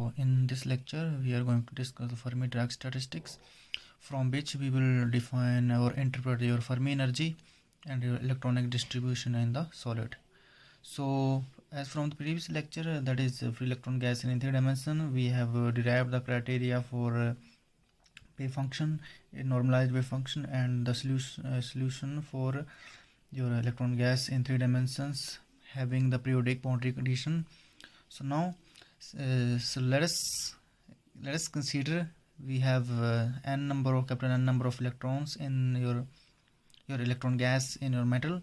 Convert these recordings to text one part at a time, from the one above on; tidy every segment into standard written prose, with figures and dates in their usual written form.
So in this lecture we are going to discuss the Fermi-Dirac statistics, from which we will define or interpret your Fermi energy and your electronic distribution in the solid. So as from the previous lecture, that is free electron gas in 3 dimension, we have derived the criteria for wave function, a normalized wave function, and the solution for your electron gas in 3 dimensions having the periodic boundary condition. So now so let us consider we have n number of capital N number of electrons in your electron gas in your metal,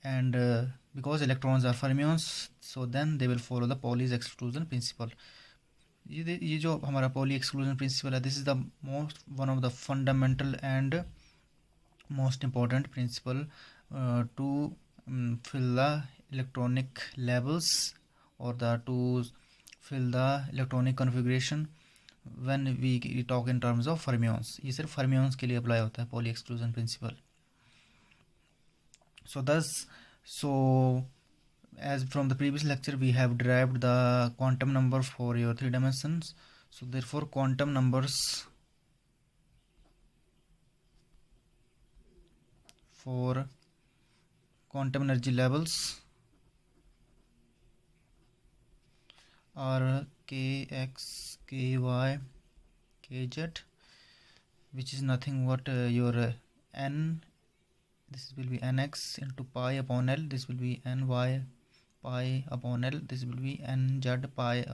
and because electrons are fermions, so then they will follow the Pauli's exclusion principle. ये जो हमारा Pauli exclusion principle है, this is the one of the fundamental and most important principle to fill the electronic levels or to fill the electronic configuration when we talk in terms of fermions. ये सिर्फ fermions के लिए apply होता है Pauli exclusion principle. So as from the previous lecture we have derived the quantum number for your 3 dimensions. So therefore quantum numbers for quantum energy levels are kx, ky, kz, which is nothing but your n. This will be nx into pi upon L. This will be ny pi upon L. This will be nz pi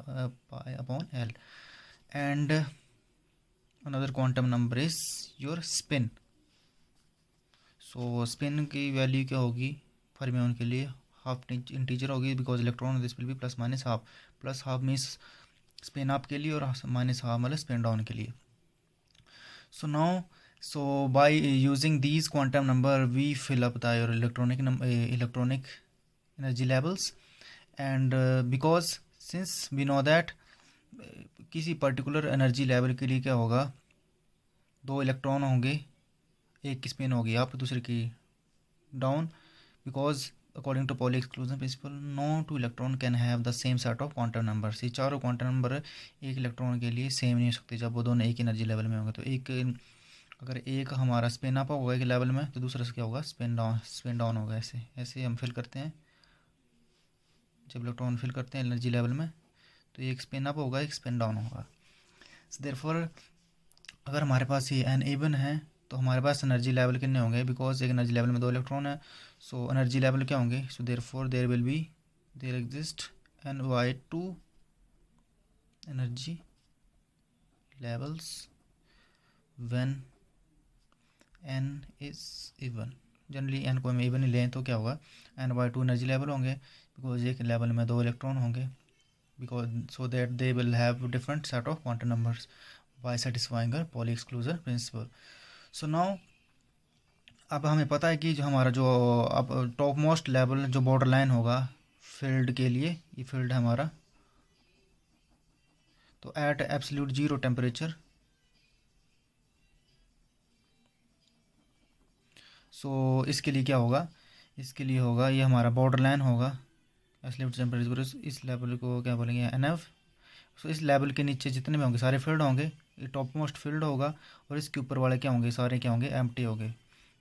upon L. And another quantum number is your spin. So spin की value क्या होगी fermion के लिए? Half integer होगी, because electron this will B plus minus half. Plus half means spin up के लिए और minus half मतलब स्पिन डाउन के लिए. So by using these quantum number we fill up the your electronic energy levels, and because since we know that किसी particular energy level के लिए क्या होगा, 2 इलेक्ट्रॉन होंगे, एक की स्पिन होगी अप दूसरे की down, because according to Pauli exclusion principle no 2 electron can have the same set of quantum numbers. ये चारों क्वांटम नंबर एक इलेक्ट्रॉन के लिए सेम नहीं हो सकते जब वो दोनों एक एनर्जी लेवल में होंगे. तो एक अगर एक हमारा स्पिन अप होगा एक लेवल में तो दूसरा से क्या होगा स्पिन डाउन होगा. ऐसे हम फिल करते हैं, जब इलेक्ट्रॉन फिल करते हैं एनर्जी लेवल में तो एक स्पिन अप होगा एक स्पिन डाउन होगा. सो देयरफॉर अगर हमारे पास ये n इवन है तो हमारे पास एनर्जी लेवल कितने होंगे, बिकॉज एक एनर्जी लेवल में 2 इलेक्ट्रॉन है. सो एनर्जी लेवल क्या होंगे? So therefore there exist ny2 energy levels when n is even. Generally n को हम इवन ही लें तो क्या होगा ny2 एनर्जी लेवल होंगे, बिकॉज एक लेवल में 2 इलेक्ट्रॉन होंगे, because so that they will have different set of quantum numbers by satisfying our Pauli exclusion principle. So now अब हमें पता है कि जो हमारा जो अब टॉप मोस्ट लेवल जो बॉर्डर लाइन होगा फील्ड के लिए, ये फील्ड है हमारा, तो एट एब्सोल्यूट 0 टेम्परेचर, सो इसके लिए क्या होगा, इसके लिए होगा ये हमारा बॉर्डर लाइन होगा एब्सोल्यूट टेम्परेचर. इस लेवल को क्या बोलेंगे NF. सो इस लेवल के नीचे जितने भी होंगे सारे फील्ड होंगे, ये टॉप मोस्ट फील्ड होगा, और इसके ऊपर वाले क्या होंगे सारे क्या होंगे एम्प्टी होंगे.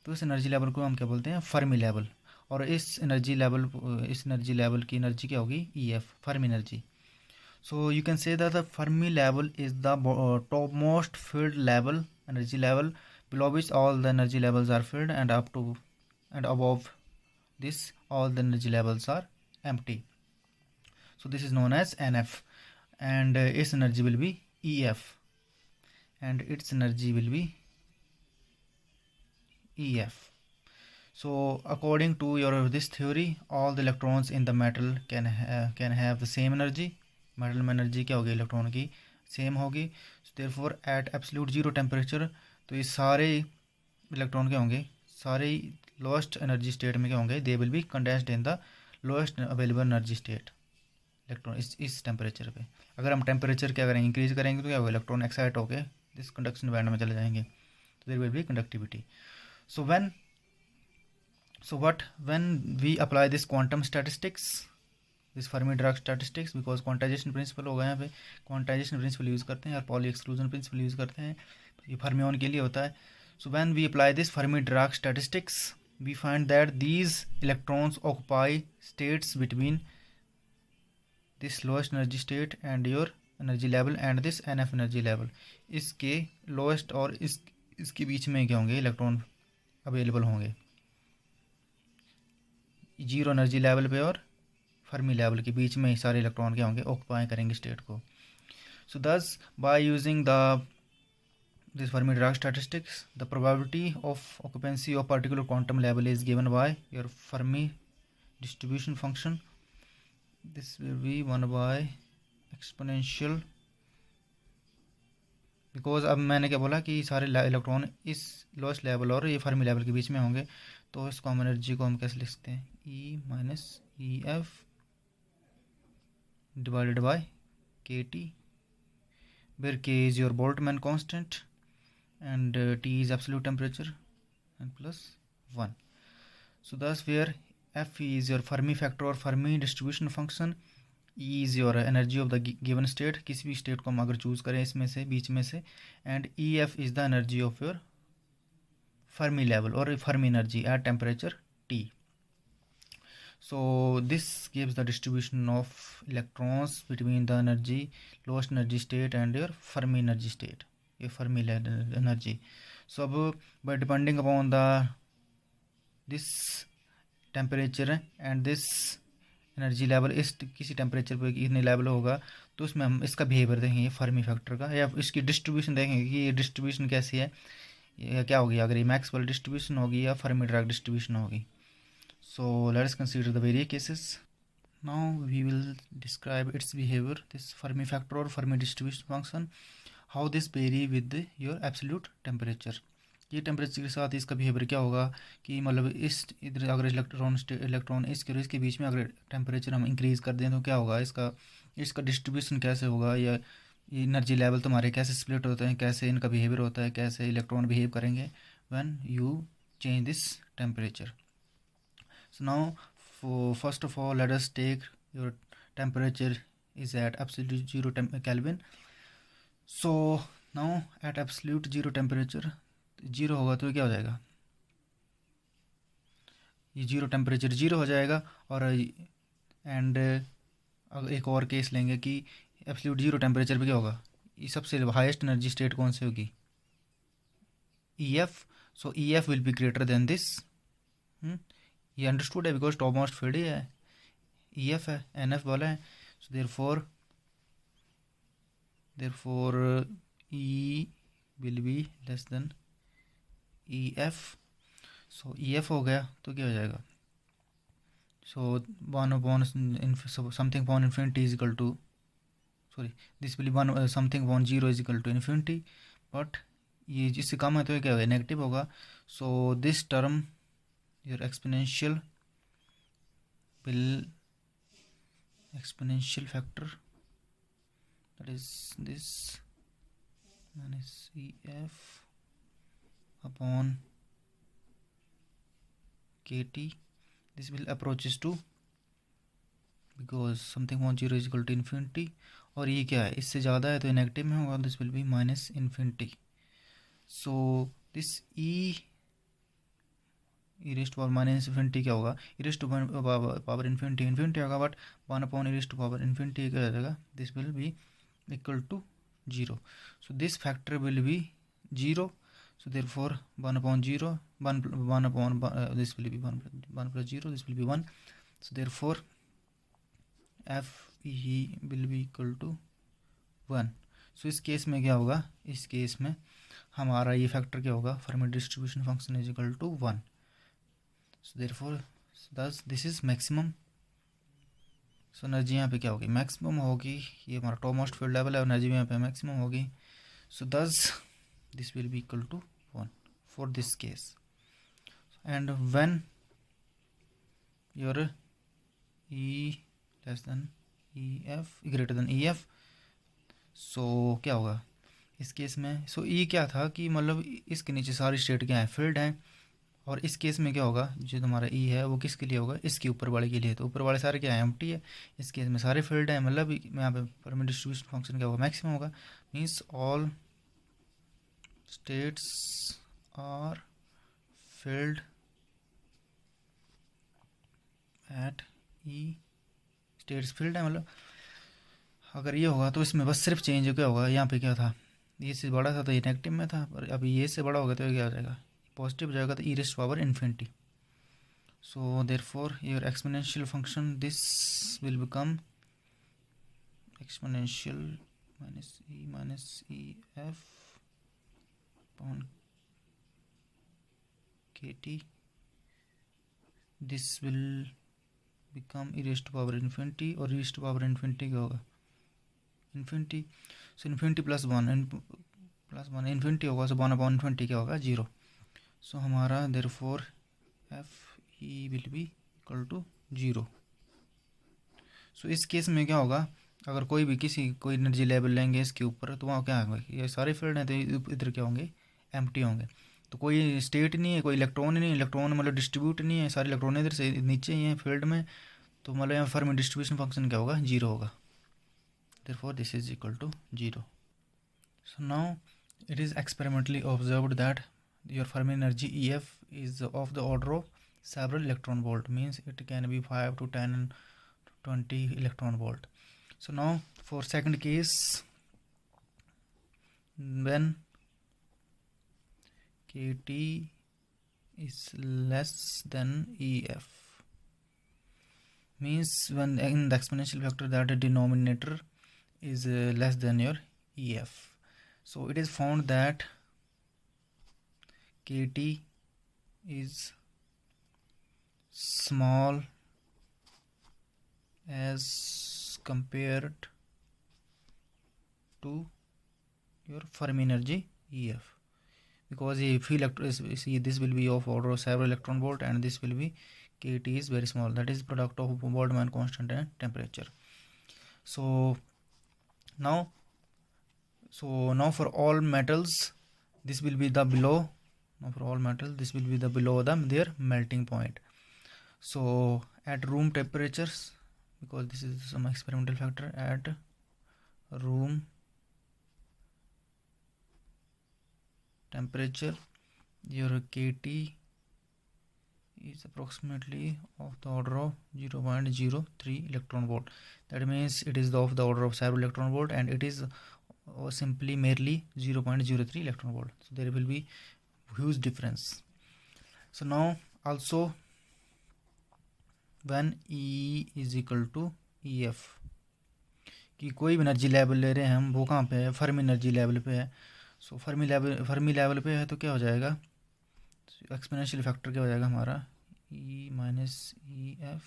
तो इस एनर्जी लेवल को हम क्या बोलते हैं फर्मी लेवल, और इस एनर्जी लेवल की एनर्जी क्या होगी EF Fermi energy. So you can say that the Fermi level is the top most filled level energy level below which all the energy levels are filled, and up to and above this all the energy levels are empty. So this is known as NF, and its energy will be EF, and its energy will be EF. So according to this theory, all the electrons in the metal can have the same energy. metal में energy क्या होगी electron की same होगी. so therefore at absolute 0 temperature तो ये सारे electron क्या होंगे, सारे लोएस्ट एनर्जी स्टेट में क्या होंगे, they will be condensed in the lowest available energy state electron इस टेम्परेचर पे. अगर हम टेम्परेचर क्या करेंगे इंक्रीज करेंगे तो क्या होगा इलेक्ट्रॉन एक्साइट होकर इस कंडक्शन बैंड में चले जाएंगे, तो there will be conductivity. So when we apply this quantum statistics this Fermi Dirac statistics because quantization principle होगा यहाँ पे, क्वांटाइजेशन प्रिंसिपल यूज़ करते हैं और पॉली एक्सक्लूजन प्रिंसिपल यूज़ करते हैं, ये फर्मियन के लिए होता है. So when we apply this Fermi Dirac statistics we find that these electrons occupy states between this lowest energy state and your energy level and this NF energy level. इसके lowest और इसके बीच में क्या होंगे इलेक्ट्रॉन अवेलेबल होंगे, zero energy level पे और Fermi level के बीच में सारे इलेक्ट्रॉन क्या होंगे ऑक्यूपाई करेंगे स्टेट को. सो दस by using the this Fermi-Dirac statistics, the probability of occupancy of particular quantum level is given by your Fermi distribution function. This will be 1 by exponential, because अब मैंने क्या बोला कि सारे इलेक्ट्रॉन इस लोएस्ट लेवल और ये फर्मी लेवल के बीच में होंगे, तो इस कॉमन एनर्जी को हम कैसे लिख सकते हैं, E minus e F divided by के T, where K is your Boltzmann constant and T is absolute temperature and plus 1. So thus where F is your Fermi factor or Fermi distribution function, E is your energy of the given state, किसी भी state को हम अगर choose करें इसमें से बीच में से, and EF is the energy of your Fermi level or Fermi energy at temperature T. So this gives the distribution of electrons between the energy lowest energy state and your Fermi energy state, your Fermi energy. So by depending upon the this temperature and this energy level, इस किसी temperature पर कितने level होगा, तो उसमें हम इसका behaviour देखेंगे फर्मी फैक्टर का, या इसकी डिस्ट्रीब्यूशन देखेंगे कि ये डिस्ट्रीब्यूशन कैसी है, ये क्या होगी, अगर ये मैक्सवेल डिस्ट्रीब्यूशन होगी या फर्मी-डिराक डिस्ट्रीब्यूशन होगी. So let us consider the various cases. Now we will describe its behavior, this Fermi factor or Fermi distribution function, how this vary with your absolute temperature. ये temperature के साथ इसका behaviour क्या होगा कि मतलब इस इधर अगर इलेक्ट्रॉन इसके बीच में अगर टेम्परेचर हम इंक्रीज़ कर दें तो क्या होगा, इसका डिस्ट्रीब्यूशन कैसे होगा, या एनर्जी लेवल तुम्हारे कैसे स्प्लिट होते हैं, कैसे इनका बिहेवियर होता है, कैसे इलेक्ट्रॉन बिहेव करेंगे when you change this temperature. So now first of all let us take your temperature is at absolute 0 Kelvin. So now at absolute 0 temperature, 0 होगा तो क्या हो जाएगा, ये 0 टेम्परेचर 0 हो जाएगा. और एंड अगर एक और केस लेंगे कि एब्सोल्यूट 0 टेम्परेचर पे क्या होगा, ये सबसे हाईएस्ट एनर्जी स्टेट कौन सी होगी, EF. So EF will be greater than this, ये अंडरस्टूड है बिकॉज टॉप मोस्ट फील्ड ही है, EF है, NF वाला है. So therefore E will be less than EF. So EF हो गया तो क्या हो जाएगा, so 1 upon something upon infinity is equal to, sorry this will be 1 something upon 0 is equal to infinity, but ये जिससे कम है तो ये क्या होगा, नेगेटिव होगा. So this term your exponential factor, that is this minus EF upon KT, this will approaches to, because something upon 0 is equal to infinity, और ये क्या है इससे ज़्यादा है तो नेगेटिव में होगा, this will be minus infinity. So this e raised power minus infinity क्या होगा, e raised to power infinity होगा, but 1 upon e raised to power infinity क्या हो जाएगा, this will be equal to 0. So this factor will be 0. So therefore 1 upon 0 1 upon this will be 1 plus 0, this will be 1. So therefore F E will be equal to 1. So इस case में क्या होगा, इस case में हमारा ये factor क्या होगा, Fermi distribution function is equal to 1. So therefore thus this is maximum. So energy यहाँ पे क्या होगी, मैक्सिमम होगी, ये हमारा टॉप मोस्ट फील्ड लेवल है, एनर्जी यहाँ पे मैक्सिमम होगी. सो thus this will be equal to 1 for this case. And when your E less than EF greater than EF, so क्या होगा इस केस में. सो E क्या था कि मतलब इसके नीचे सारी स्टेट क्या है, फील्ड है, और इस केस में क्या होगा, जो तुम्हारा ई है वो किसके लिए होगा, इसके ऊपर वाले के लिए। तो ऊपर वाले सारे क्या है, एम्प्टी है, इस केस में सारे फील्ड है, मतलब यहाँ पे फर्मी डिस्ट्रीब्यूशन फंक्शन क्या होगा, मैक्सिमम होगा। Means all states are filled at E, states filled है, मतलब अगर ये होगा तो इसमें बस सिर्फ चेंज क्या होगा, यहाँ पे क्या था, ये से बड़ा था तो ये नेगेटिव में था, पर अभी ये से बड़ा होगा तो ये क्या हो जाएगा, पॉजिटिव हो जाएगा, तो e raised power infinity. So therefore your exponential function this will become exponential minus e f upon k t, this will become e raised power infinity, और ई रेस्ट पावर इन्फिनिटी क्या होगा, infinity. So infinity plus one infinity होगा, so 1/20 क्या होगा, 0। So हमारा therefore F E will be equal to 0। So इस case में क्या होगा, अगर कोई भी कोई एनर्जी लेवल लेंगे इसके ऊपर, तो वहाँ क्या होगा, ये सारे फील्ड हैं तो इधर क्या होंगे, एम्प्टी होंगे। तो कोई स्टेट नहीं है, कोई इलेक्ट्रॉन नहीं है, इलेक्ट्रॉन मतलब डिस्ट्रीब्यूट नहीं है, सारे इलेक्ट्रॉन इधर से नीचे ही हैं फील्ड में, तो मतलब यहाँ फर्मी डिस्ट्रीब्यूशन फंक्शन क्या होगा, 0 होगा। Therefore this is equal to 0. So now it is experimentally observed that your Fermi energy EF is of the order of several electron volt, means it can be 5 to 10 and 20 electron volt. So now for second case, when KT is less than EF, means when in the exponential factor that the denominator is less than your EF. So it is found that KT is small as compared to your Fermi energy EF, because if see this will be of order of several electron volt, and this will be KT is very small, that is product of Boltzmann constant and temperature. So now for all metals this will be the below, now for all metals this will be the below their melting point. So at room temperatures, because this is some experimental factor, at room temperature your KT is approximately of the order of 0.03 electron volt. That means it is of the order of several electron volt, and it is simply merely 0.03 electron volt. So there will be huge difference. So now also when E is equal to EF, कि कोई भी energy level ले रहे हैं हम, वो कहाँ पे है, फर्मी एनर्जी लेवल पे है। सो फर्मी लेवल पे है तो क्या हो जाएगा, एक्सपोनेंशियल फैक्टर क्या हो जाएगा हमारा, E minus e F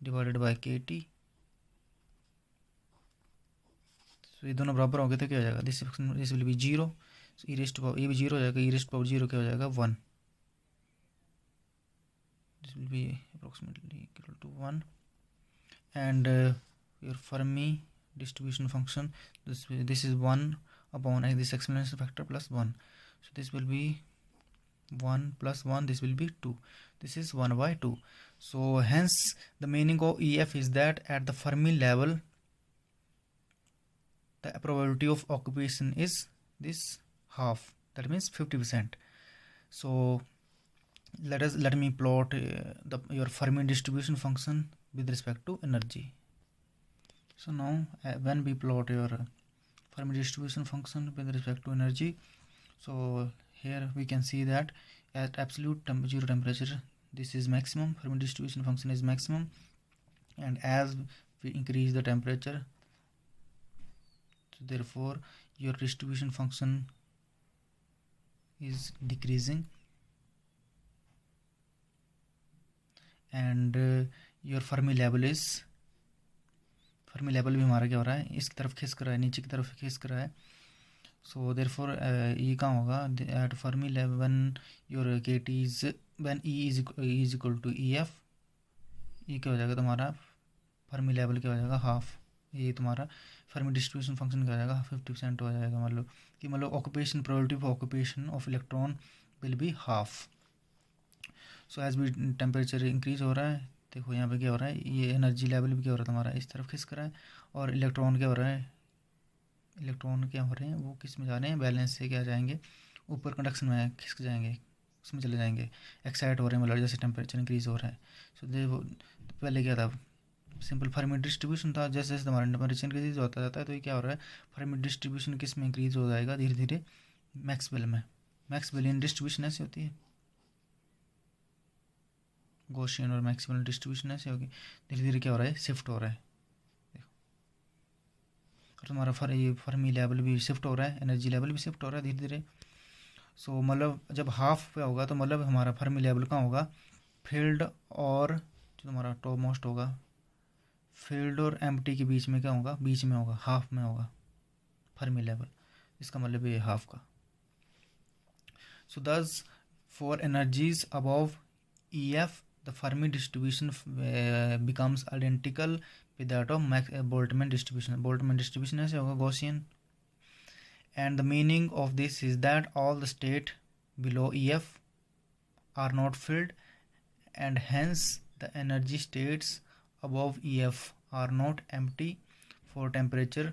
divided by के टी। सो ये दोनों बराबर हो गए तो क्या हो जाएगा, this will be 0। So E raised power, ये भी 0 हो जाएगा, ई रेस्ट पावर 0 क्या हो जाएगा, 1। This will be approximately equal to 1, and your Fermi distribution function, this is 1 upon this exponential factor plus 1. So this will be 1 plus 1, this will be 2, this is 1 by 2. So hence the meaning of EF is that at the Fermi level the probability of occupation is this half, that means 50%. So let me plot your Fermi distribution function with respect to energy. So now when we plot your Fermi distribution function with respect to energy, so here we can see that at absolute zero temperature this is maximum, Fermi distribution function is maximum, and as we increase the temperature, so therefore your distribution function is decreasing, and your Fermi level भी हमारा क्या हो रहा है, इसकी तरफ खिसक रहा है, नीचे की तरफ खिसक रहा है। सो देयरफॉर ये कहाँ होगा, at Fermi level when your KT is when E is equal to EF, ये क्या हो जाएगा तुम्हारा फर्मी लेवल क्या हो जाएगा, हाफ। ये तुम्हारा फर्मी डिस्ट्रीब्यूशन फंक्शन क्या हो जाएगा, 50% हो जाएगा। मतलब कि occupation, probability of occupation of electron will be half. So as भी टेम्परेचर इंक्रीज हो रहा है, देखो यहाँ पे क्या हो रहा है, ये एनर्जी लेवल भी क्या हो रहा है हमारा इस तरफ खिसक रहा है, और इलेक्ट्रॉन क्या हो रहा है, इलेक्ट्रॉन क्या हो रहे हैं वो किस में जा रहे हैं, बैलेंस से क्या जाएंगे ऊपर, कंडक्शन में खिसक जाएंगे, उसमें चले जाएंगे, एक्साइट हो रहे हैं, मतलब जैसे टेम्परेचर इंक्रीज हो रहा है. सो देखो पहले क्या था, सिंपल फर्मी डिस्ट्रीब्यूशन था, जैसे जैसे हमारा टेम्परेचर इंक्रीज होता जाता है तो ये क्या हो रहा है, फर्मी डिस्ट्रीब्यूशन किस में इंक्रीज हो जाएगा धीरे धीरे, मैक्सवेल में. मैक्सवेलियन डिस्ट्रीब्यूशन ऐसी होती है, गॉसियन और मैक्सवेलियन डिस्ट्रीब्यूशन ऐसे होगी, धीरे धीरे क्या हो रहा है, शिफ्ट हो रहा है. देखो और तुम्हारा ये फर्मी लेवल भी शिफ्ट हो रहा है, एनर्जी लेवल भी शिफ्ट हो रहा है धीरे धीरे. सो मतलब जब हाफ पे होगा तो मतलब हमारा फर्मी लेवल कहाँ होगा, फील्ड और जो तुम्हारा टॉप मोस्ट होगा, फील्ड और एम्प्टी के बीच में क्या होगा, बीच में होगा, हाफ में होगा फर्मी लेवल, इसका मतलब ये हाफ का. सो दस for energies above EF the Fermi distribution becomes identical with that of Boltzmann distribution. Boltzmann distribution ऐसे होगा Gaussian. And the meaning of this is that all the state below EF are not filled, and hence the energy states above EF are not empty for temperature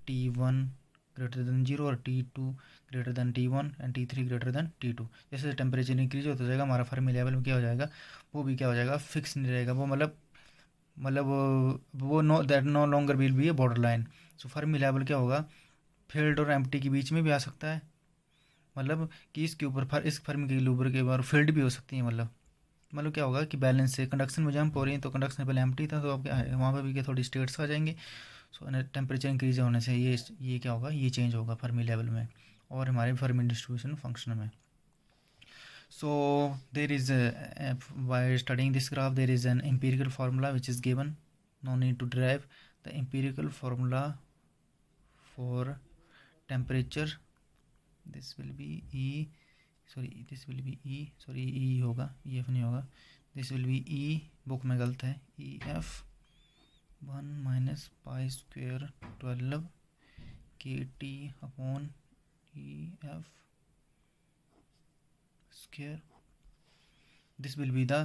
T1 greater than 0 और T2 greater than T1 and T3 greater than T2. जैसे temperature increase होता जाएगा हमारा Fermi level में क्या हो जाएगा, वो भी क्या हो जाएगा, फिक्स नहीं रहेगा वो, मतलब वो know that no longer will be a border line. So Fermi level क्या होगा, फील्ड और एम्प्टी के बीच में भी आ सकता है, मतलब कि इसके ऊपर इस फर्मी के ऊपर के बार फील्ड भी हो सकती है, मतलब क्या होगा कि बैलेंस से कंडक्शन में जंप हो रही है, तो कंडक्शन पहले एम्प्टी था तो अब क्या है वहाँ पर भी क्या थोड़ी स्टेट्स आ जाएंगे. सो टेम्परेचर इंक्रीज होने से ये क्या होगा, ये चेंज होगा फर्मी लेवल में और हमारे फर्मी डिस्ट्रीब्यूशन फंक्शन में. So there is by studying this graph there is an empirical formula which is given, no need to derive the empirical formula for temperature. This will be e, sorry this will be e, sorry e होगा, EF नहीं होगा, this will be e, book में गलत है, EF 1 minus pi square 12 KT upon EF square. This will be the,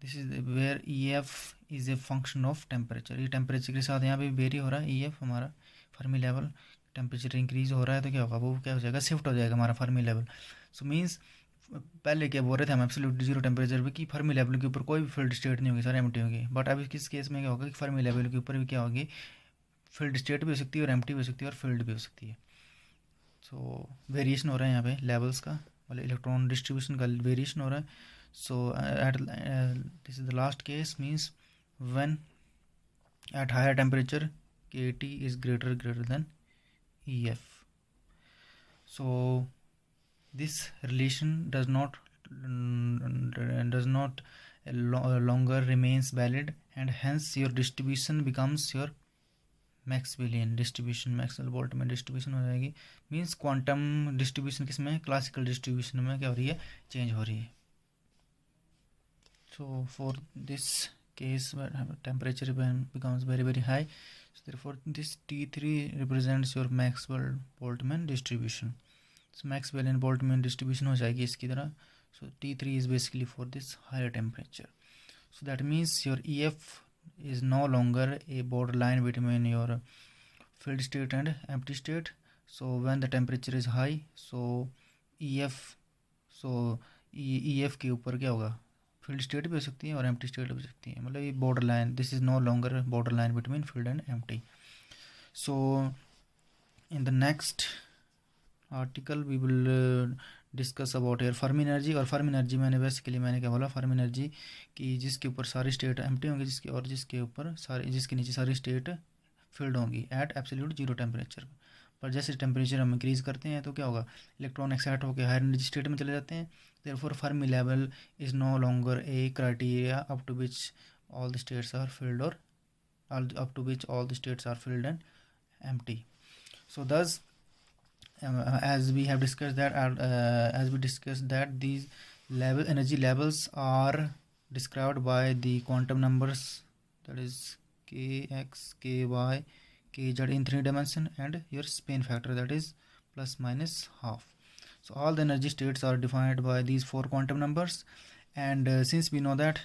this is where EF is a function of temperature. ये temperature के साथ यहाँ पे वेरी हो रहा है EF हमारा फर्मी लेवल, टेम्परेचर इंक्रीज हो रहा है तो क्या होगा, वो क्या हो जाएगा, शिफ्ट हो जाएगा हमारा फर्मी लेवल. सो मीन्स पहले क्या बोल रहे थे हम एब्सोल्यूट जीरो टेम्परेचर पे कि फर्मी लेवल के ऊपर कोई भी फील्ड स्टेट नहीं होगी, सारे एम्प्टी होगी. बट अब किस केस में क्या होगा कि फर्मी लेवल के ऊपर भी क्या होगी, फील्ड स्टेट भी हो सकती है और एम्प्टी भी हो सकती है और फील्ड भी हो सकती है. सो वेरिएशन हो रहा है यहाँ पे लेवल्स का, मतलब इलेक्ट्रॉन डिस्ट्रीब्यूशन का वेरिएशन हो रहा है. So at this is the last case, means when at higher temperature KT is greater than EF. So this relation does not longer remains valid, and hence your distribution becomes your Maxwellian distribution, Maxwell Boltzmann distribution हो जाएगी. Means quantum distribution किसमें, classical distribution में क्या हो रही है, change हो रही है. So for this case temperature becomes very very high, so therefore this T3 represents your Maxwell Boltzmann distribution. So Maxwellian Boltzmann distribution हो जाएगी इसकी तरह. So T3 is basically for this higher temperature. So that means your EF is no longer a borderline between your filled state and empty state. So when the temperature is high, so EF के ऊपर क्या होगा, field state भी हो सकती है और empty state भी हो सकती है, मतलब ये border line, this is no longer border line between filled and empty. So in the next article we will discuss about air Fermi energy. और फर्मी एनर्जी मैंने क्या बोला, फर्मी एनर्जी कि जिसके ऊपर सारी स्टेट एम्प्टी होंगी, जिसके नीचे सारी स्टेट फील्ड होंगी एट एब्सोल्यूट जीरो टेम्परेचर. पर जैसे टेम्परेचर हम इंक्रीज़ करते हैं तो क्या होगा, इलेक्ट्रॉन एक्साइट होकर हायर एनर्जी स्टेट में चले जाते हैं. Therefore Fermi level is no longer a criteria up to which all the states are filled और up to which all the states are filled and empty. So thus as we discussed that these energy levels are described by the quantum numbers, that is kx, ky, kz in 3 dimension, and your spin factor, that is plus minus half. So all the energy states are defined by these 4 quantum numbers, and since we know that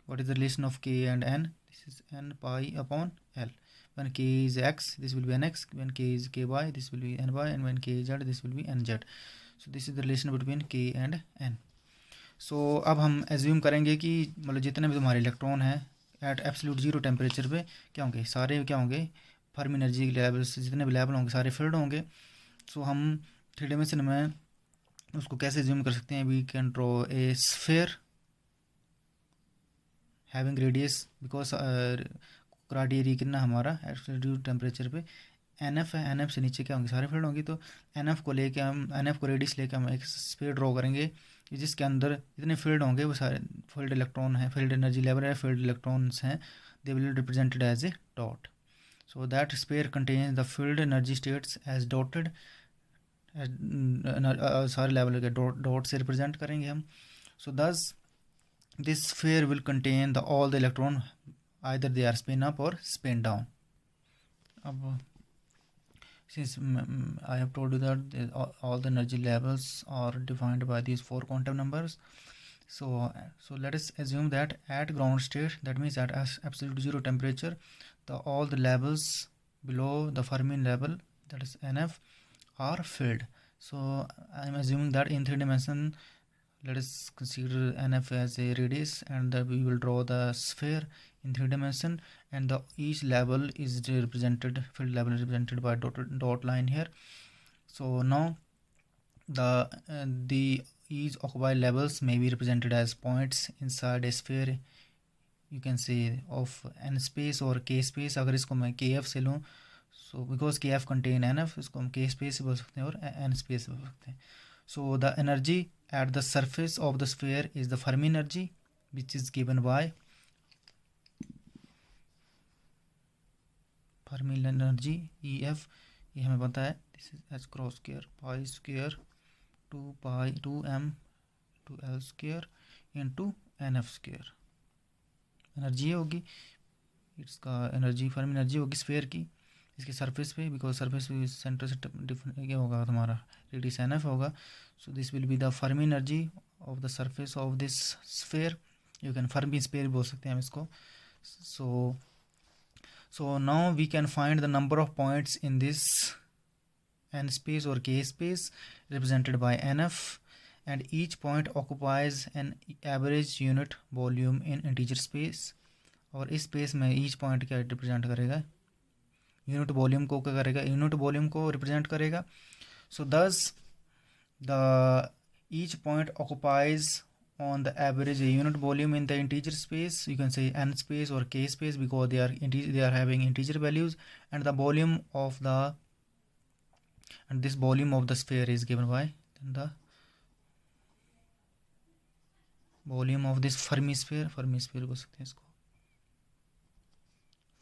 what is the relation of k and n, this is n pi upon l. When k is x, this will be nx. When k is ky, this will be ny, and when k is z, this will be nz. So this is the relation between k and n. So अब हम assume करेंगे कि मतलब जितने भी तुम्हारे electron हैं eight absolute zero temperature पे क्या होंगे, सारे क्या होंगे, फर्मी एनर्जी लेवल्स जितने भी लेवल होंगे सारे फिल्ड होंगे. सो हम 3 डायमेंशन में उसको कैसे एज्यूम कर सकते हैं. We can draw a sphere having radius, because criteria कितना हमारा एब्सोल्यूट टेम्परेचर पे एनएफ है. एनएफ से नीचे क्या होंगे, सारे फील्ड होंगी. तो एनएफ को लेके हम एनएफ को रेडियस लेके हम एक स्फीयर ड्रॉ करेंगे जिसके अंदर जितने फील्ड होंगे वो सारे फील्ड इलेक्ट्रॉन हैं, फील्ड एनर्जी लेवल है, फील्ड इलेक्ट्रॉन्स हैं. They will represented as a dot. So that sphere contains the filled energy states as dotted. सारे लेवल के डॉट से रिप्रेजेंट करेंगे हम. सो दस this sphere will contain all the electron, either they are spin up or spin down. Since I have told you that all the energy levels are defined by these 4 quantum numbers, so let us assume that at ground state, that means at absolute zero temperature, all the levels below the Fermi level, that is NF, are filled. So I am assuming that in 3 dimension, let us consider NF as a radius, and we will draw the sphere in 3 dimension, and each level is represented, field level is represented by dot line here. So now the each occupied levels may be represented as points inside a sphere, you can say of n space or k space. अगर इसको मैं kf से लूँ, so because kf contain nf, इसको हम k space बोल सकते हैं और n space बोल सकते हैं. So the energy at the surface of the sphere is the Fermi energy, which is given by Fermi energy EF. ये हमें पता है, this is h cross square pi square 2m to l square into nf square. Energy होगी, इसका energy Fermi energy होगी sphere की इसके surface पे, बिकॉज सरफेस पे सेंटर से डिफरेंट क्या होगा, तुम्हारा रेडियस एन एफ होगा. So this will be the Fermi energy of the surface of this sphere. You can Fermi sphere बोल सकते हैं हम इसको. So now we can find the number of points in this N space और K space represented by N F, and each point occupies an average unit volume in integer space. और इस space में each point क्या represent करेगा, unit volume को क्या करेगा, unit volume को रिप्रेजेंट करेगा. सो दस the each point occupies on the average unit volume in the integer space, you can say n space or k space, because they are having integer values, and the volume of this volume of the sphere is given by the volume of this Fermi sphere बोल सकते हैं इसको.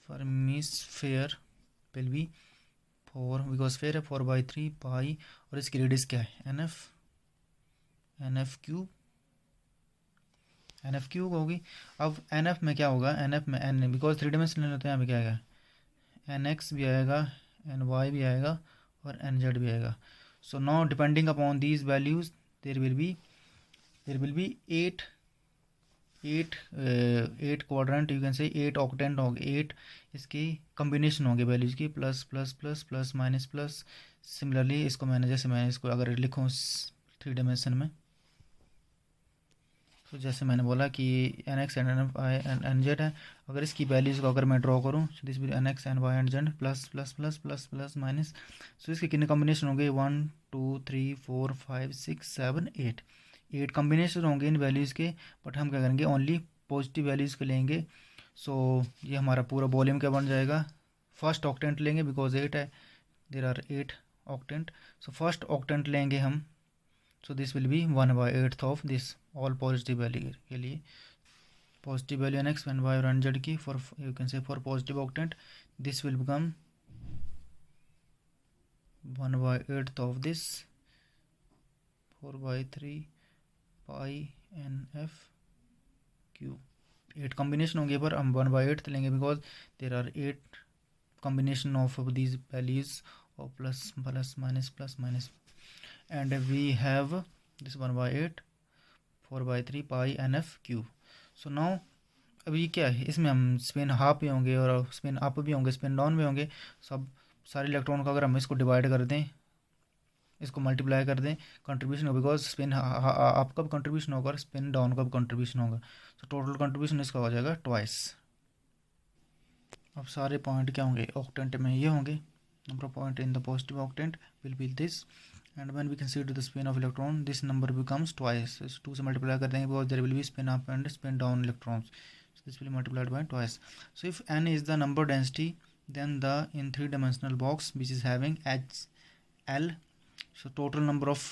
Fermi sphere will be 4, because sphere है 4/3 pi, और इसकी radius क्या है, NF cube होगी. अब NF में क्या होगा, NF में N, बिकॉज 3 डायमेंशनल होते हैं, यहाँ पे क्या आएगा, NX भी आएगा, NY भी आएगा और NZ भी आएगा. So now depending upon these values there will be 8 quadrant, you can say 8 octant होंगे, 8 इसकी कम्बिनेशन होंगे वैल्यूज की, plus plus plus plus minus plus. Similarly इसको मैं इसको अगर लिखूँ 3 डायमेंशन में, तो जैसे मैंने बोला कि NX एंड NZ है, अगर इसकी वैल्यूज़ को अगर मैं ड्रॉ करूँ, this will NX NY and Z plus plus plus plus plus minus. So इसके कितने कॉम्बिनेशन होंगे, 1 2 3 4 5 6 7 8 कॉम्बिनेशन होंगे इन वैल्यूज़ के. बट हम क्या करेंगे, ओनली पॉजिटिव वैल्यूज़ के लेंगे. सो ये हमारा पूरा वॉल्यूम क्या बन जाएगा, फर्स्ट ऑक्टेंट लेंगे, बिकॉज 8 है, there are 8 octant. So first octant लेंगे हम. So this will be 1/8 of this all positive value के लिए, positive value NX and Y और NZ की, for you can say for positive octant this will become 1/8 of this 4/3 pi NF cube. 8 combination होंगे, पर हम 1/8 लेंगे, because there are 8 combination of these values of plus minus plus minus. and we have this 1/8 4/3 pi NF cube. So now अभी क्या है, इसमें हम spin half भी होंगे और स्पिन अप भी होंगे, स्पिन डाउन भी होंगे. सब सारे इलेक्ट्रॉन को अगर हम इसको डिवाइड कर दें, इसको मल्टीप्लाई कर दें, कंट्रीब्यूशन होगा, बिकॉज स्पिन अप का भी कंट्रीब्यूशन होगा और स्पिन डाउन का भी कंट्रीब्यूशन होगा. तो टोटल कंट्रीब्यूशन इसका हो जाएगा ट्वाइस. अब सारे पॉइंट क्या होंगे ऑक्टेंट में, ये होंगे. Number of point in the positive octant will be this, and when we consider the spin of electron this number becomes twice. इस 2 से मल्टीप्लाई कर देंगे because there will be spin up and spin down electrons. So this will be multiplied by twice. So if n is the number density, then the in 3-dimensional box which is having h l, so total number of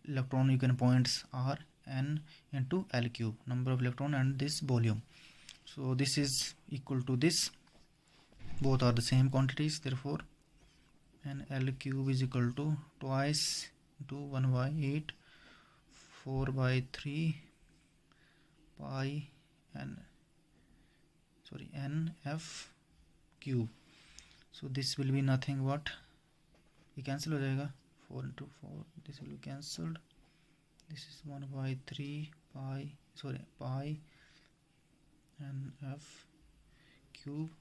electron you can points are n into l cube, number of electron and this volume. So this is equal to this, both are the same quantities, therefore n l cube is equal to twice into 1/8 4/3 pi NF cube. So this will be nothing but, ये cancel हो जाएगा, 4 into 4 this will be cancelled. This is 1/3 pi NF cube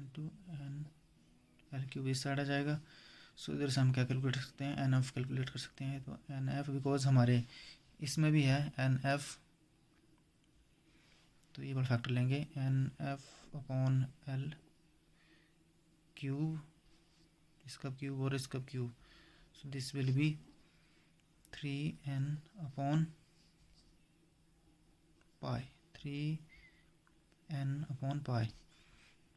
into NL cube, इस side आ जाएगा. सो इधर से हम क्या calculate कर सकते हैं, NF कैलकुलेट कर सकते हैं. तो NF बिकॉज हमारे इसमें भी है NF, तो ये वाला फैक्टर लेंगे NF अपॉन L क्यूब, इसका क्यूब और इसका cube. So this will B 3n upon pi, 3n upon pi.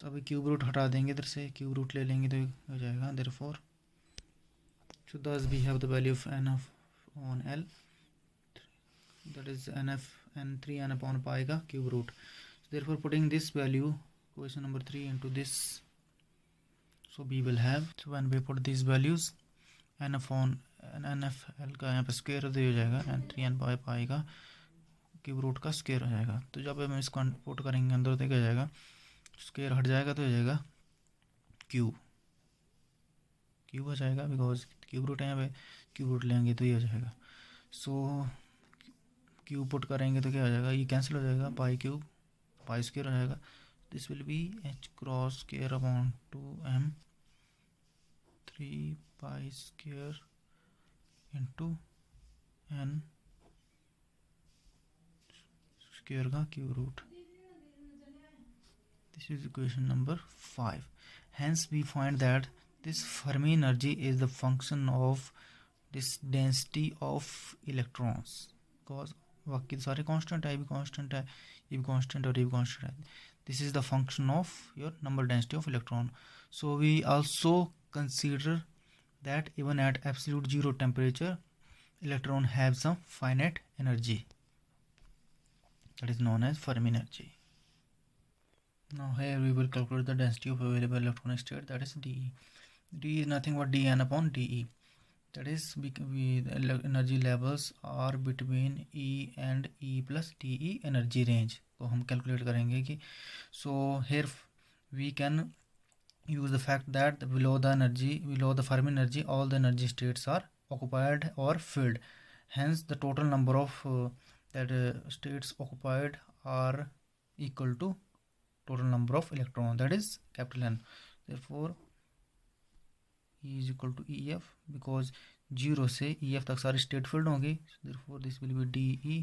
तो अभी क्यूब रूट हटा देंगे, इधर से क्यूब रूट ले लेंगे तो हो जाएगा. Therefore so thus we have the value of NF on L, that is NF and 3n upon pi का cube root. Therefore putting this value, question number 3, into this, so we will have, so when we put these values, n upon NF L का यहाँ पे square हो जाएगा and 3n by pi का cube root का square हो जाएगा. तो जब हम इसको पुट करेंगे अंदर तो क्या हो जाएगा, स्क्वायर हट जाएगा तो हो जाएगा क्यूब हो जाएगा, बिकॉज क्यूब रूट है यहाँ पे, क्यूब रूट लेंगे तो ये हो जाएगा. सो क्यूब पुट करेंगे तो क्या हो जाएगा, ये कैंसिल हो जाएगा, पाई क्यूब पाई स्क्वायर हो जाएगा. This will be h cross square upon 2m 3 pi square into n square का cube root. This is equation number 5. Hence we find that this Fermi energy is the function of this density of electrons, because बाकी सारे constant है, ये भी constant है, ये भी constant और ये भी कांस्टेंट है. This is the function of your number density of electron. So we also consider that even at absolute zero temperature electron have some finite energy, that is known as Fermi energy. Now here we will calculate the density of available electronic state, that is dE. dE is nothing but dN upon dE. That is the energy levels are between E and E plus dE energy range. तो हम calculate करेंगे कि, so here we can use the fact that below the Fermi energy all the energy states are occupied or filled. Hence the total number of states occupied are equal to total number of electron, that is capital N. Therefore E is equal to EF, because 0 से EF तक सारी state field होंगी. therefore this will be DE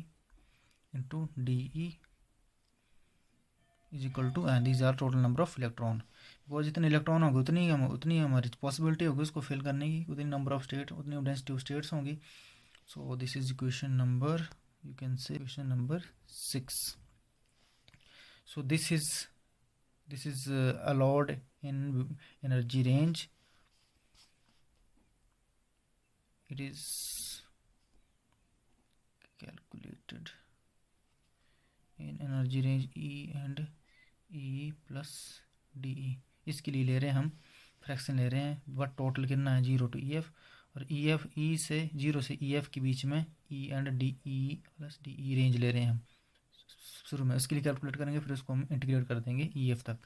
into DE is equal to, and these are total number of electron, because जितने electron होंगे उतनी हमारी possibility होगी उसको फिल करने की, उतनी नंबर ऑफ स्टेट, उतनी डेंसिटी ऑफ स्टेट्स होंगी. So this is equation number, you can say equation number 6. So this is allowed in energy range. It is calculated in energy range E and E plus DE. इसके लिए ले रहे हैं हम fraction ले रहे हैं, बट टोटल कितना है 0 to EF, और EF E से 0 से EF के बीच में E and DE plus DE range ले रहे हैं हम शुरू में. इसके लिए कैलकुलेट करेंगे, फिर उसको हम इंटीग्रेट कर देंगे EF तक.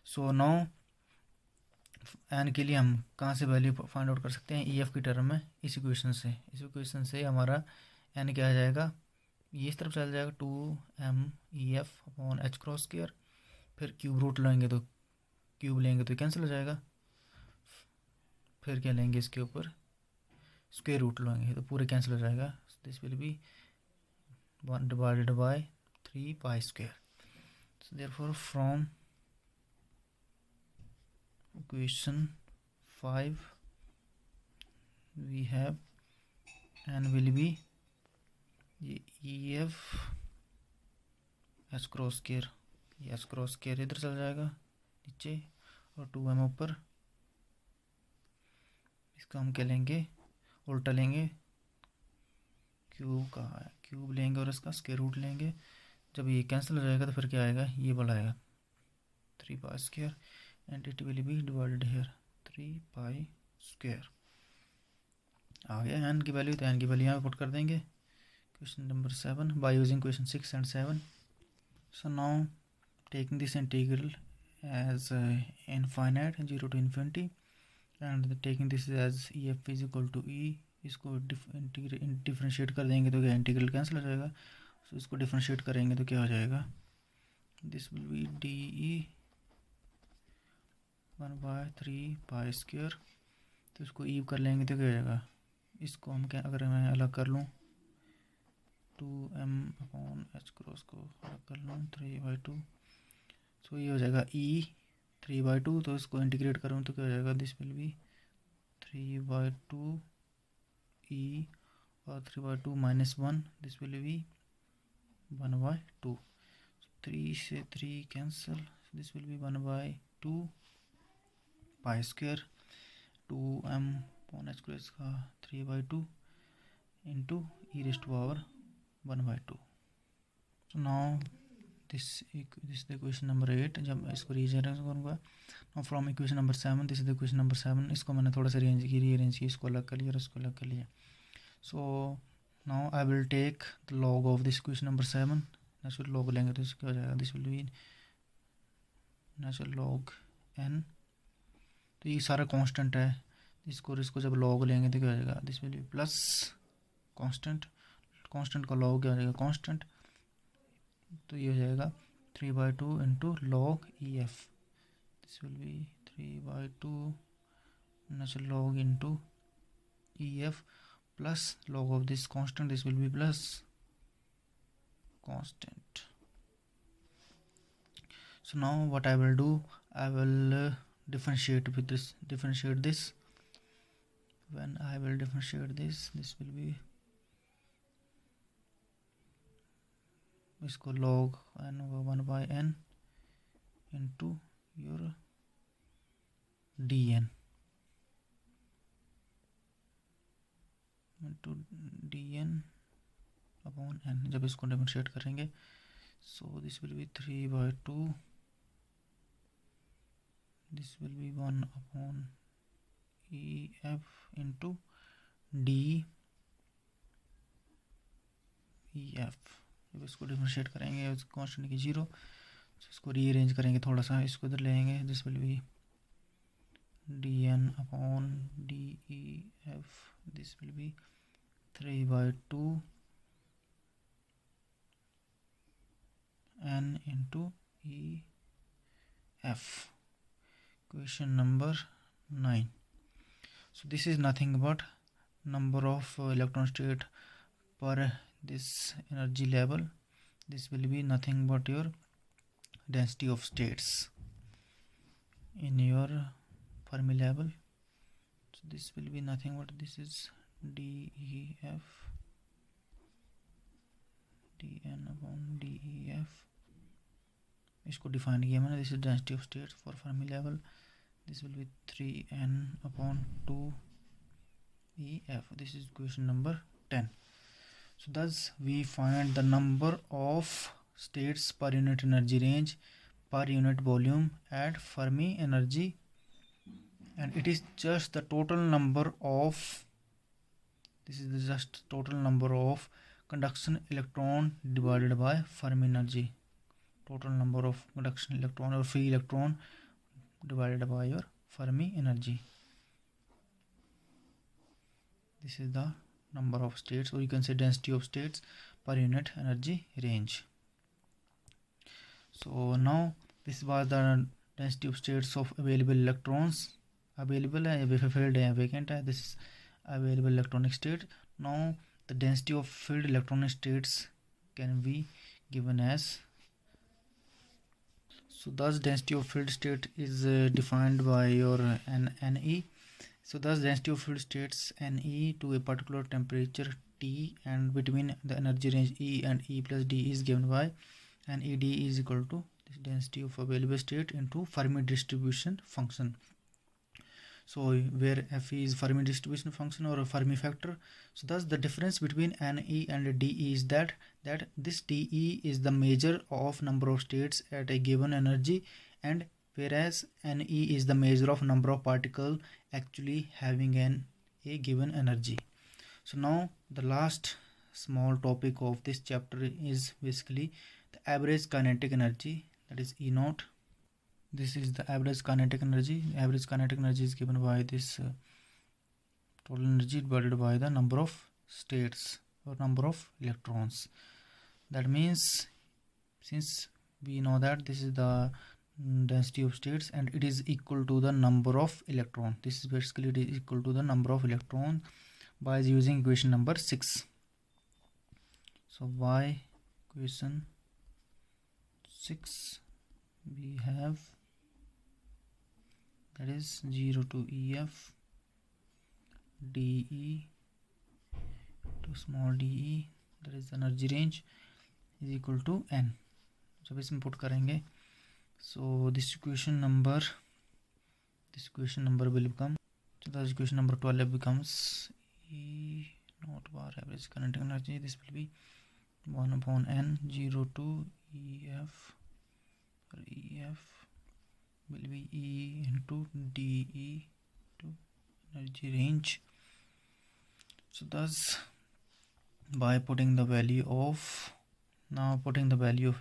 सो नाउ एन के लिए हम कहाँ से वैल्यू फाइंड आउट कर सकते हैं, EF की टर्म में, इस इक्वेशन से हमारा एन क्या आ जाएगा, ये इस तरफ चला जाएगा 2m EF/h²। फिर क्यूब रूट लेंगे तो कैंसिल हो जाएगा। फिर क्या लेंगे, इसके ऊपर स्क्वायर रूट लेंगे तो पूरे कैंसिल हो जाएगा। This will be 1 divided by 3π²। So therefore from equation 5 we have n will be EF h², ये h² इधर चल जाएगा नीचे और 2m ऊपर। इसका हम क्या लेंगे, उल्टा लेंगे, क्यूब लेंगे और इसका स्क्वायर रूट लेंगे। जब ये कैंसिल हो जाएगा तो फिर क्या आएगा, ये वाला आएगा 3π² and it will be divided here 3π²। आ गया एन की वैल्यू, तो एन की वैल्यू यहाँ पे पुट कर देंगे। Question number 7 by using question 6 and 7। So now taking this integral as infinite 0 to infinity and taking this as EF is equal to E, इसको डिफ्रेंशिएट कर देंगे तो क्या इंटीग्रल कैंसिल हो जाएगा। सो इसको डिफ्रेंशिएट करेंगे तो क्या हो जाएगा, दिस विल बी DE 1/3π²। तो इसको ईव कर लेंगे तो क्या हो जाएगा, इसको हम क्या, अगर मैं अलग कर लूँ 2m/h को अलग कर लूँ 3/2, सो ये हो जाएगा E 3/2। तो इसको इंटीग्रेट करूँ तो क्या हो जाएगा, दिस विल बी 3/2 E और 3/2 -1, दिस विल बी 1/2। 3 से 3 cancel, this will B 1/2 π²। 2m/h² इसका 3/2 into e⁻1/2। So now this is the equation number 8। जब इसको रीअरेंज करूँगा, now from equation number 7, this is the equation number 7। इसको मैंने थोड़ा सा रीअरेंज किया, इसको अलग कर लिया और इसको अलग कर लिया। So now I will take the log of this equation number 7। Natural log लेंगे तो इसका हो जाएगा, this will be natural log n। तो ये सारा कांस्टेंट है, इसको जब लॉग लेंगे तो क्या हो जाएगा, this will B plus constant का लॉग क्या हो जाएगा, कांस्टेंट। तो ये हो जाएगा 3/2 into log EF, this will B 3/2 natural log into EF plus log of this constant, this will be plus constant. So now what I will do, I will differentiate this. When I will differentiate this will be, इसको log n 1/n into your dn into dn/n। जब इसको differentiate करेंगे, सो this will B 3/2, this will B 1/EF into DEF। जब इसको differentiate करेंगे constant की 0, इसको rearrange करेंगे थोड़ा सा, इसको इधर लेंगे, this will B dn/DEF, this will B 3/2 n into EF। Question number 9। So this is nothing but number of electron state per this energy level. This will be nothing but your density of states in your Fermi level. So this will be nothing but, this is DEF dn/DEF। इसको define किया मैंने, this is density of states for Fermi level, this will B 3n/2EF। This is question number 10। So thus we find the number of states per unit energy range per unit volume at Fermi energy, and it is just the total number of, this is the just total number of conduction electron divided by Fermi energy, total number of conduction electron or free electron divided by your Fermi energy. This is the number of states, or you can say density of states per unit energy range. So now this was the density of states of available electrons. Available है, filled है, vacant है. This is available electronic state. Now the density of filled electronic states can be given as, so thus density of filled state is defined by your NE. So thus density of filled states Ne to a particular temperature T and between the energy range E and E plus D is given by NED is equal to this density of available state into Fermi distribution function. So where F is Fermi distribution function or a Fermi factor. So thus the difference between Ne and De is that this De is the measure of number of states at a given energy, and whereas Ne is the measure of number of particles actually having a given energy. So now the last small topic of this chapter is basically the average kinetic energy, that is E naught. This is the average kinetic energy. Average kinetic energy is given by this total energy divided by the number of states or number of electrons. That means, since we know that this is the density of states and it is equal to the number of electrons, this is basically it is equal to the number of electrons by using equation number 6. So by equation 6 we have, that is 0 to EF DE to small de, that is energy range, is equal to n. जब इसमें put करेंगे, so this equation number will become, so the equation number 12 becomes E naught bar average kinetic energy. This will be 1 upon n. 0 to EF, or EF will be E into DE to energy range. So thus by putting the value of, now putting the value of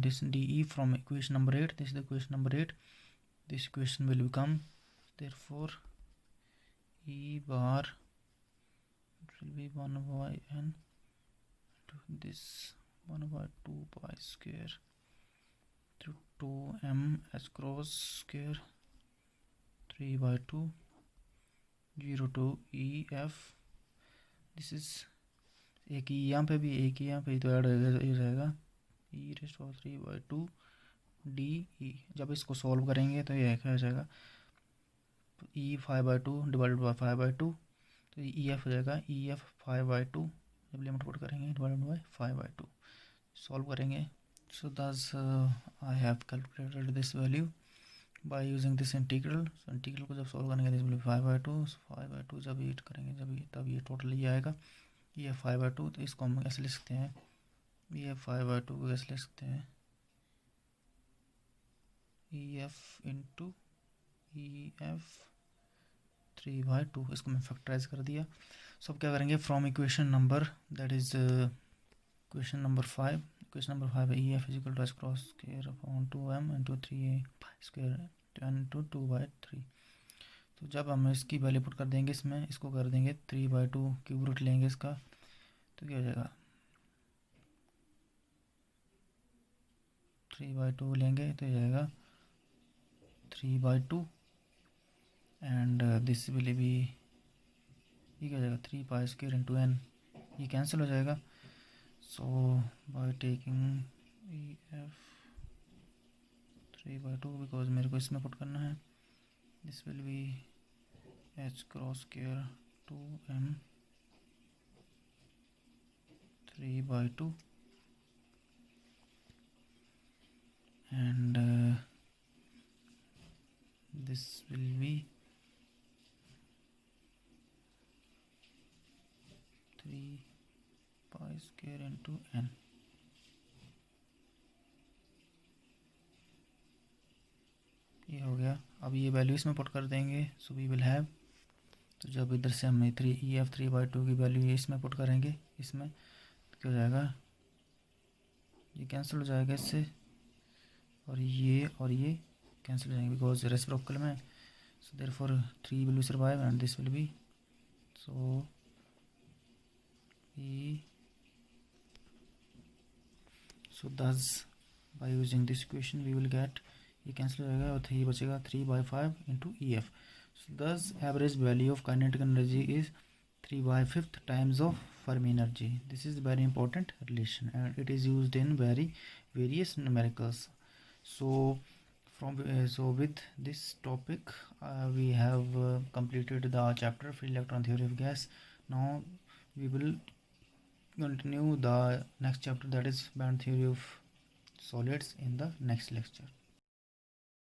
this DE from equation number 8, this is the equation number 8, this equation will become, therefore E bar, it will be 1 by n to this 1 by 2 pi square through 2m h cross square 3 by 2 0 to EF. This is एक ही यहाँ पे भी, एक ही यहाँ पे तो add हो जाएगा e raised power 3 by 2 d e. जब इसको सॉल्व करेंगे तो ये क्या हो जाएगा, e 5 by 2 divided by 5 by 2, तो ई एफ हो जाएगा ई एफ 5 बाई 2. जब लिमिट पुट करेंगे डिवाइडेड बाई 5 बाई 2, सॉल्व करेंगे. सो दस I have calculated this value by using this integral. So integral को जब सॉल्व करेंगे this will B 5 by 2. 5 by 2 जब ईट करेंगे तब ये टोटल ये आएगा, ये 5 बाई 2. तो इसको हम ऐसे लिख सकते हैं, ये 5 बाई 2 को ऐसे लिख सकते हैं E F into E f 3 by 2. इसको मैं फैक्टराइज कर दिया. सो अब क्या करेंगे, from equation number, that is equation number 5. Equation number 5 है E F is equal to S cross square upon 2m into 3a square into 2 by 3. तो जब हम इसकी वैल्यू पुट कर देंगे इसमें, इसको कर देंगे 3 बाई 2 क्यूब रूट लेंगे इसका, तो क्या हो जाएगा 3 बाई 2 लेंगे तो हो जाएगा 3 by 2 and this will be, ये क्या हो जाएगा 3 पाई स्क्वायर इंटू n, ये कैंसिल हो जाएगा. So by taking e f 3 by 2 because मेरे को इसमें पुट करना है, this will be h cross square 2m 3 by 2 and this will be 3 pi square into n. ये हो गया. अब ये वैल्यू इसमें पुट कर देंगे, सो वी विल हैव, तो जब इधर से हम 3 बाई 2 की वैल्यू इसमें पुट करेंगे इसमें, तो क्या हो जाएगा, ये कैंसिल हो जाएगा इससे, और ये कैंसिल हो जाएंगे बिकॉज रेसिप्रोकल में. So therefore 3 will survive, and this will be, so E. So thus by using this equation we will get E cancel हो जाएगा और 3 बचेगा, 3/5 into EF. So thus average value of kinetic energy is 3/5 times of Fermi energy. This is very important relation, and it is used in various numericals. So so with this topic we have completed the chapter free electron theory of gas. Now we will continue the next chapter, that is band theory of solids, in the next lecture.